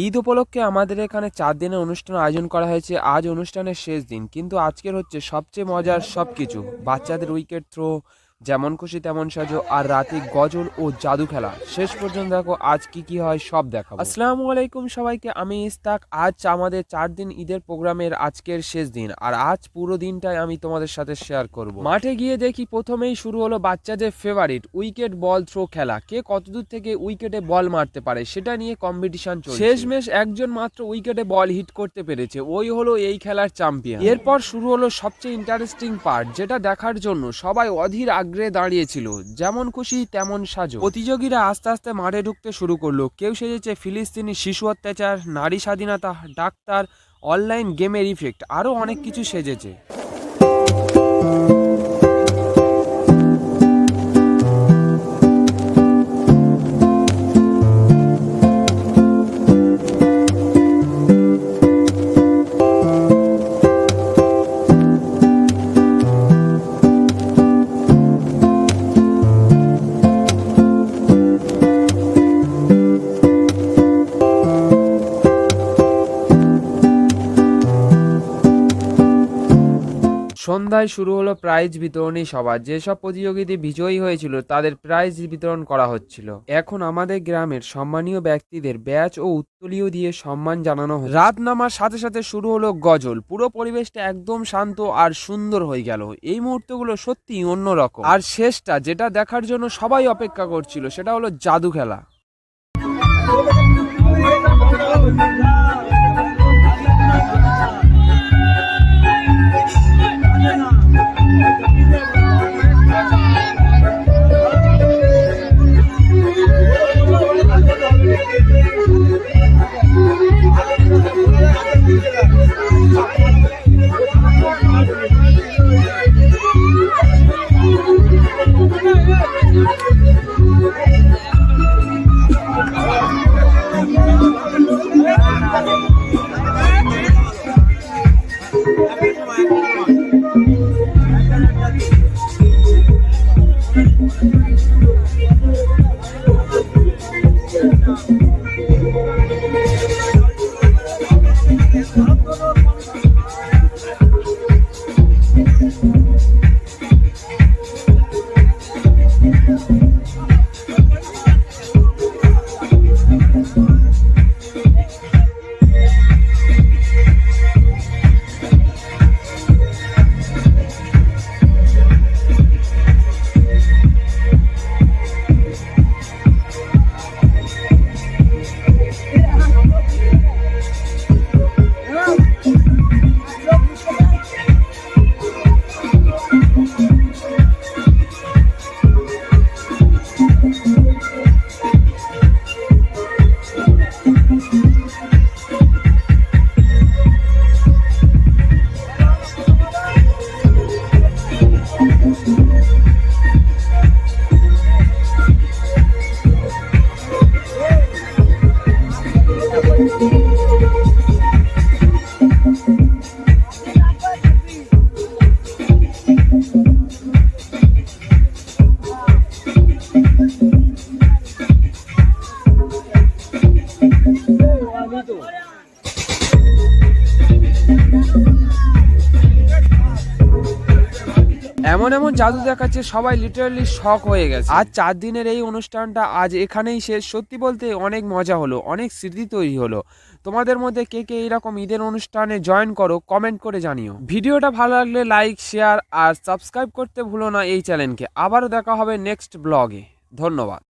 ঈদ উপলক্ষে আমাদের এখানে ৪ দিনের অনুষ্ঠান আয়োজন করা হয়েছে। আজ অনুষ্ঠানের শেষ দিন, কিন্তু আজকের হচ্ছে সবচেয়ে মজার সবকিছু। বাচ্চাদের উইকেট থ্রো, যেমন খুশি তেমন সাজো, আর রাতে গজল ও জাদু খেলা। শেষ পর্যন্ত দেখো আজ কি কি হয় সব দেখাবো। আসসালামু আলাইকুম সবাইকে, আমি ইস্তাক। আজ আমাদের ৪ দিন ঈদের প্রোগ্রামের আজকের শেষ দিন, আর আজ পুরো দিনটাই আমি তোমাদের সাথে শেয়ার করব। মাঠে গিয়ে দেখি প্রথমেই শুরু হলো বাচ্চাদের ফেভারিট উইকেট বল থ্রো খেলা। কে কতদূর থেকে উইকেটে বল মারতে পারে সেটা নিয়ে কম্পিটিশন চলছে। শেষমেশ একজন মাত্র উইকেটে বল হিট করতে পেরেছে, ওই হলো এই খেলার চ্যাম্পিয়ন। এরপর শুরু হলো সবচেয়ে ইন্টারেস্টিং পার্ট, যেটা দেখার জন্য সবাই অধীর আগ্রহে দাঁড়িয়েছিল। যেমন খুশি তেমন সাজো। প্রতিযোগীরা আস্তে আস্তে মাঠে ঢুকতে শুরু করলো। কেউ সেজেছে ফিলিস্তিনি শিশু অত্যাচার, নারী স্বাধীনতা, ডাক্তার, অনলাইন গেমের ইফেক্ট, আরো অনেক কিছু সেজেছে। সন্ধ্যায় শুরু হলো প্রাইজ বিতরণী সভা। যেসব প্রতিযোগিতায় বিজয়ী হয়েছিল তাদের প্রাইজ বিতরণ করা হচ্ছিল। এখন আমাদের গ্রামের সম্মানীয় ব্যক্তিদের ব্যাচ ও উত্তোলীয় দিয়ে সম্মান জানানো হচ্ছে। রাত নামার সাথে সাথে শুরু হলো গজল। পুরো পরিবেশটা একদম শান্ত আর সুন্দর হয়ে গেল। এই মুহূর্তগুলো সত্যি অন্যরকম। আর শেষটা যেটা দেখার জন্য সবাই অপেক্ষা করছিল, সেটা হলো জাদু খেলা। এমন এমন জাদু দেখাচ্ছে, সবাই লিটারালি শক হয়ে গেছে। আজ ৪ দিনের এই অনুষ্ঠানটা আজ এখানেই শেষ। সত্যি বলতে অনেক মজা হলো, অনেক স্মৃতি তৈরি হলো। তোমাদের মধ্যে কে কে এইরকম ঈদের অনুষ্ঠানে জয়েন করো কমেন্ট করে জানিও। ভিডিওটা ভালো লাগলে লাইক, শেয়ার আর সাবস্ক্রাইব করতে ভুলো না এই চ্যানেলকে। আবারও দেখা হবে নেক্সট ব্লগে। ধন্যবাদ।